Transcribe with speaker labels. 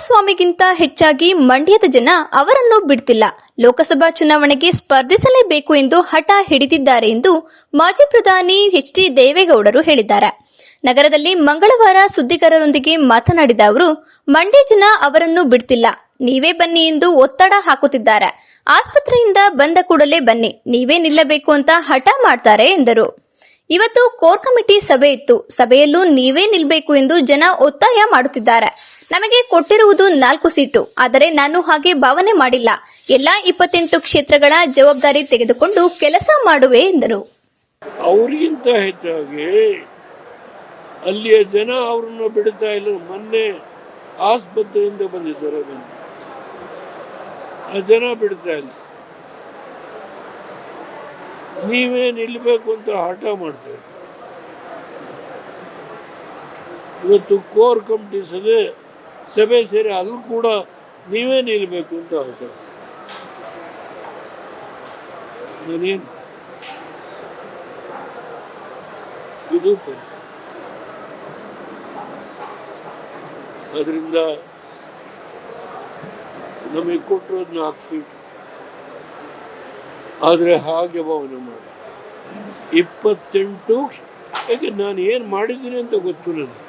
Speaker 1: ಕುಮಾರಸ್ವಾಮಿಗಿಂತ ಹೆಚ್ಚಾಗಿ ಮಂಡ್ಯದ ಜನ ಅವರನ್ನು ಬಿಡ್ತಿಲ್ಲ. ಲೋಕಸಭಾ ಚುನಾವಣೆಗೆ ಸ್ಪರ್ಧಿಸಲೇಬೇಕು ಎಂದು ಹಠ ಹಿಡಿದಿದ್ದಾರೆ ಎಂದು ಮಾಜಿ ಪ್ರಧಾನಿ ಎಚ್.ಡಿ. ದೇವೇಗೌಡರು ಹೇಳಿದ್ದಾರೆ. ನಗರದಲ್ಲಿ ಮಂಗಳವಾರ ಸುದ್ದಿಗಾರರೊಂದಿಗೆ ಮಾತನಾಡಿದ ಅವರು, ಮಂಡ್ಯ ಜನ ಅವರನ್ನು ಬಿಡ್ತಿಲ್ಲ, ನೀವೇ ಬನ್ನಿ ಎಂದು ಒತ್ತಡ ಹಾಕುತ್ತಿದ್ದಾರೆ. ಆಸ್ಪತ್ರೆಯಿಂದ ಬಂದ ಕೂಡಲೇ ಬನ್ನಿ, ನೀವೇ ನಿಲ್ಲಬೇಕು ಅಂತ ಹಠ ಮಾಡ್ತಾರೆ ಎಂದರು. ಇವತ್ತು ಕೋರ್ ಕಮಿಟಿ ಸಭೆ ಇತ್ತು. ಸಭೆಯಲ್ಲೂ ನೀವೇ ನಿಲ್ಬೇಕು ಎಂದು ಜನ ಒತ್ತಾಯ ಮಾಡುತ್ತಿದ್ದಾರೆ. ನಮಗೆ ಕೊಟ್ಟಿರುವುದು 4 ಸೀಟು, ಆದರೆ ನಾನು ಹಾಗೆ ಭಾವನೆ ಮಾಡಿಲ್ಲ. ಎಲ್ಲಾ 28 ಕ್ಷೇತ್ರಗಳ ಜವಾಬ್ದಾರಿ ತೆಗೆದುಕೊಂಡು ಕೆಲಸ ಮಾಡುವೆ ಎಂದರು.
Speaker 2: ಅವರಿಗಿಂತ ಹೆಚ್ಚಾಗಿ ಅಲ್ಲಿಯ ಜನ ಅವರನ್ನು ಬಿಡ್ತಾ ಇಲ್ಲ. ಮೊನ್ನೆ ಆಸ್ಪತ್ರೆಯಿಂದ ಬಂದಿದ್ದಾರೆ, ಆ ಜನ ಬಿಡ್ತಾ ಇಲ್ಲ. ನೀವೇ ನಿಲ್ಲಬೇಕು ಅಂತ ಹಠ ಮಾಡ್ತಾರೆ. ಇವತ್ತು ಕೋರ್ ಕಮಿಟಿ ಸಭೆ ಸೇರಿ ಅಲ್ಲಿ ಕೂಡ ನೀವೇ ನಿಲ್ಲಬೇಕು ಅಂತ ಹೇಳ್ತಾರೆ. ನಾನೇನು ಇದು ಪರಿಸ್ಥಿತಿ. ಅದರಿಂದ ನಮಗೆ ಕೊಟ್ಟಿರೋದು 4 ಸೀಟು, ಆದರೆ ಹಾಗೆ ಭಾವನೆ ಮಾಡಿ 28 ಯಾಕೆ ನಾನು ಏನು ಮಾಡಿದ್ದೀನಿ ಅಂತ ಗೊತ್ತು ನನಗೆ.